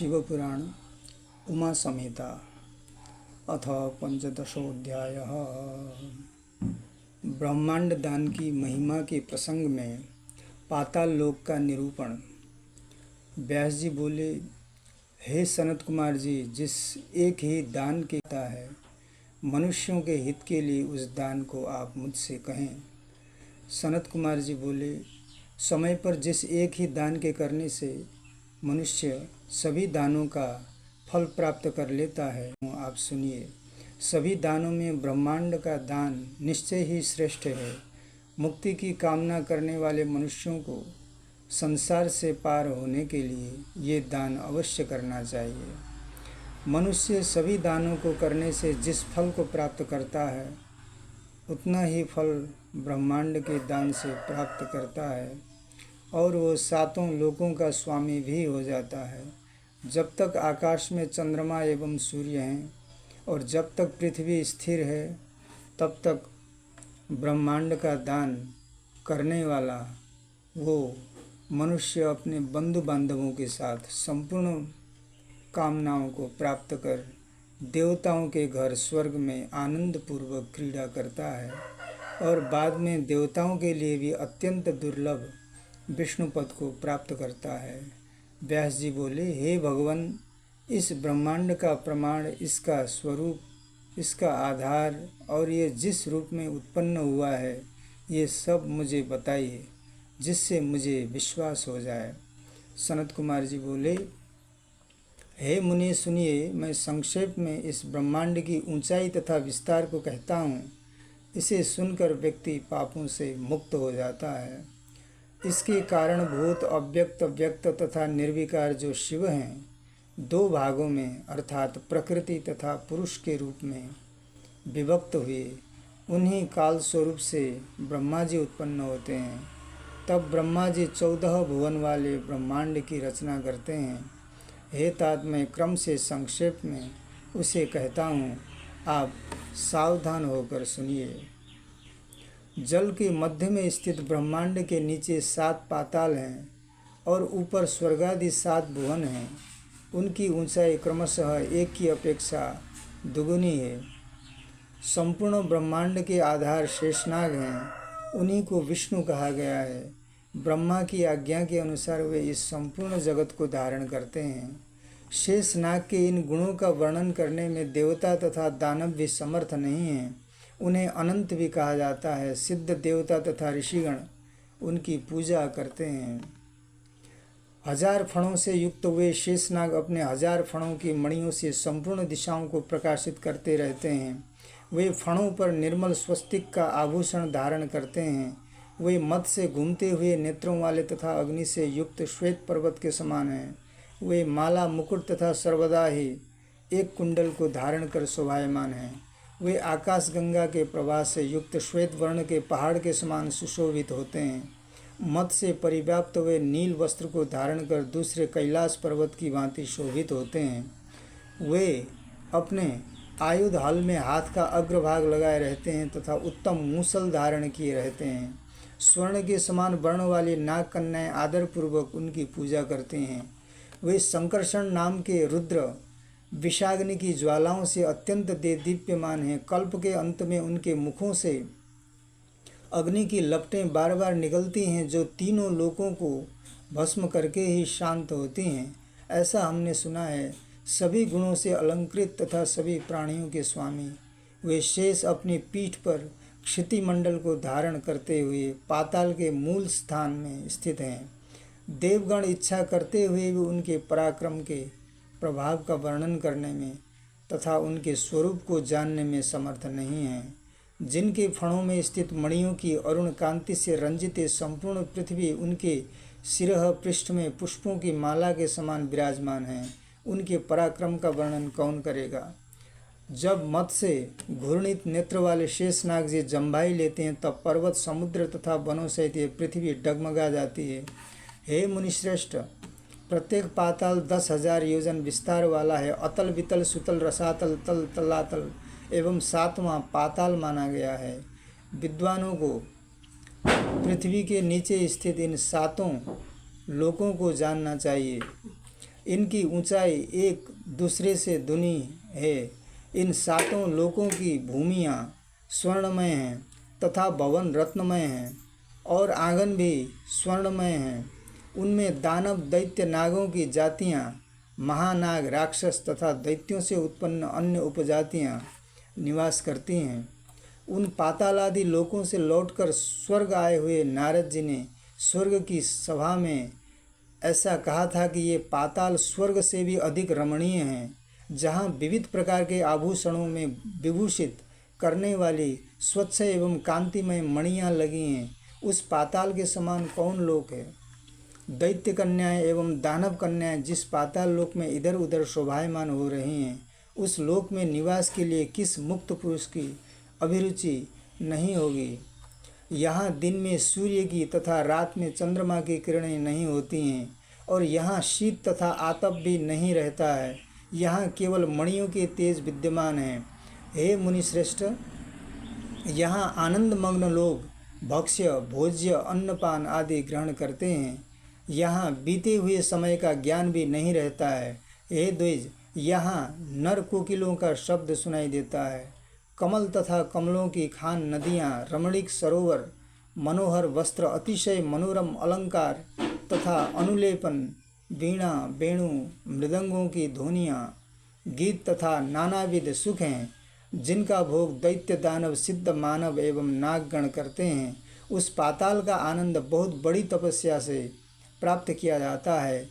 शिवपुराण उमा संहिता अथ पंचदशोऽध्यायः। ब्रह्मांड दान की महिमा के प्रसंग में पाताल लोक का निरूपण। व्यास जी बोले, हे सनत कुमार जी, जिस एक ही दान के होता है, मनुष्यों के हित के लिए उस दान को आप मुझसे कहें। सनत कुमार जी बोले, समय पर जिस एक ही दान के करने से मनुष्य सभी दानों का फल प्राप्त कर लेता है, आप सुनिए। सभी दानों में ब्रह्मांड का दान निश्चय ही श्रेष्ठ है। मुक्ति की कामना करने वाले मनुष्यों को संसार से पार होने के लिए ये दान अवश्य करना चाहिए। मनुष्य सभी दानों को करने से जिस फल को प्राप्त करता है, उतना ही फल ब्रह्मांड के दान से प्राप्त करता है और वो सातों लोकों का स्वामी भी हो जाता है। जब तक आकाश में चंद्रमा एवं सूर्य हैं और जब तक पृथ्वी स्थिर है, तब तक ब्रह्मांड का दान करने वाला वो मनुष्य अपने बंधु बांधवों के साथ संपूर्ण कामनाओं को प्राप्त कर देवताओं के घर स्वर्ग में आनंद पूर्वक क्रीड़ा करता है और बाद में देवताओं के लिए भी अत्यंत दुर्लभ विष्णु पद को प्राप्त करता है। व्यास जी बोले, हे भगवान, इस ब्रह्मांड का प्रमाण, इसका स्वरूप, इसका आधार और ये जिस रूप में उत्पन्न हुआ है, ये सब मुझे बताइए, जिससे मुझे विश्वास हो जाए। सनत कुमार जी बोले, हे मुनि सुनिए, मैं संक्षेप में इस ब्रह्मांड की ऊंचाई तथा विस्तार को कहता हूँ। इसे सुनकर व्यक्ति पापों से मुक्त हो जाता है। इसके कारणभूत अव्यक्त, व्यक्त तथा निर्विकार जो शिव हैं, दो भागों में अर्थात प्रकृति तथा पुरुष के रूप में विभक्त हुए, उन्हीं काल स्वरूप से ब्रह्मा जी उत्पन्न होते हैं। तब ब्रह्मा जी 14 भुवन वाले ब्रह्मांड की रचना करते हैं। हे तात, मैं क्रम से संक्षेप में उसे कहता हूँ, आप सावधान होकर सुनिए। जल के मध्य में स्थित ब्रह्मांड के नीचे 7 पाताल हैं और ऊपर स्वर्गादि 7 भुवन हैं। उनकी ऊंचाई क्रमशः एक की अपेक्षा दुगुनी है। संपूर्ण ब्रह्मांड के आधार शेषनाग हैं, उन्हीं को विष्णु कहा गया है। ब्रह्मा की आज्ञा के अनुसार वे इस संपूर्ण जगत को धारण करते हैं। शेषनाग के इन गुणों का वर्णन करने में देवता तथा दानव भी समर्थ नहीं हैं। उन्हें अनंत भी कहा जाता है। सिद्ध देवता तथा ऋषिगण उनकी पूजा करते हैं। 1000 फणों से युक्त वे शेषनाग अपने 1000 फणों की मणियों से संपूर्ण दिशाओं को प्रकाशित करते रहते हैं। वे फणों पर निर्मल स्वस्तिक का आभूषण धारण करते हैं। वे मद से घूमते हुए नेत्रों वाले तथा अग्नि से युक्त श्वेत पर्वत के समान हैं। वे माला, मुकुट तथा सर्वदा ही एक कुंडल को धारण कर शोभायमान हैं। वे आकाश गंगा के प्रवाह से युक्त श्वेत वर्ण के पहाड़ के समान सुशोभित होते हैं। मद से परिव्याप्त वे नील वस्त्र को धारण कर दूसरे कैलाश पर्वत की भांति शोभित होते हैं। वे अपने आयुध हल में हाथ का अग्रभाग लगाए रहते हैं तथा उत्तम मूसल धारण किए रहते हैं। स्वर्ण के समान वर्ण वाली नाग कन्याएं आदरपूर्वक उनकी पूजा करते हैं। वे संकर्षण नाम के रुद्र विषाग्नि की ज्वालाओं से अत्यंत दीप्यमान हैं। कल्प के अंत में उनके मुखों से अग्नि की लपटें बार बार निकलती हैं, जो तीनों लोकों को भस्म करके ही शांत होती हैं, ऐसा हमने सुना है। सभी गुणों से अलंकृत तथा सभी प्राणियों के स्वामी वे शेष अपनी पीठ पर क्षितिमंडल को धारण करते हुए पाताल के मूल स्थान में स्थित हैं। देवगण इच्छा करते हुए भी उनके पराक्रम के प्रभाव का वर्णन करने में तथा उनके स्वरूप को जानने में समर्थ नहीं हैं। जिनके फणों में स्थित मणियों की अरुण कांति से रंजित संपूर्ण पृथ्वी उनके सिरह पृष्ठ में पुष्पों की माला के समान विराजमान है, उनके पराक्रम का वर्णन कौन करेगा। जब मद से घूर्णित नेत्र वाले शेषनाग जी जम्भाई लेते हैं, तब पर्वत, समुद्र तथा वनों सहित ये पृथ्वी डगमगा जाती है। हे मुनिश्रेष्ठ, प्रत्येक पाताल 10,000 योजन विस्तार वाला है। अतल, वितल, सुतल, रसातल, तल, तलातल एवं 7वां पाताल माना गया है। विद्वानों को पृथ्वी के नीचे स्थित इन 7 लोकों को जानना चाहिए। इनकी ऊंचाई एक दूसरे से दुनी है। इन सातों लोकों की भूमियाँ स्वर्णमय हैं तथा भवन रत्नमय हैं और आंगन भी स्वर्णमय हैं। उनमें दानव दैत्य नागों की जातियाँ, महानाग राक्षस तथा दैत्यों से उत्पन्न अन्य उपजातियाँ निवास करती हैं। उन पातालादि लोकों से लौटकर स्वर्ग आए हुए नारद जी ने स्वर्ग की सभा में ऐसा कहा था कि ये पाताल स्वर्ग से भी अधिक रमणीय हैं, जहाँ विविध प्रकार के आभूषणों में विभूषित करने वाली स्वच्छ एवं कांतिमय मणियाँ लगी हैं। उस पाताल के समान कौन लोक है? दैत्य कन्याएं एवं दानव कन्याएं जिस पाताल लोक में इधर उधर शोभायमान हो रही हैं, उस लोक में निवास के लिए किस मुक्त पुरुष की अभिरुचि नहीं होगी? यहाँ दिन में सूर्य की तथा रात में चंद्रमा की किरणें नहीं होती हैं और यहाँ शीत तथा आतप भी नहीं रहता है। यहाँ केवल मणियों के तेज विद्यमान हैं। हे मुनिश्रेष्ठ, यहाँ आनंदमग्न लोग भक्ष्य भोज्य अन्नपान आदि ग्रहण करते हैं। यहाँ बीते हुए समय का ज्ञान भी नहीं रहता है। हे द्विज, यहाँ नर कोकिलों का शब्द सुनाई देता है। कमल तथा कमलों की खान नदियाँ, रमणीक सरोवर, मनोहर वस्त्र, अतिशय मनोरम अलंकार तथा अनुलेपन, वीणा वेणु मृदंगों की ध्वनियाँ, गीत तथा नानाविध सुख हैं, जिनका भोग दैत्य दानव सिद्ध मानव एवं नागगण करते हैं। उस पाताल का आनंद बहुत बड़ी तपस्या से प्राप्त किया जाता है।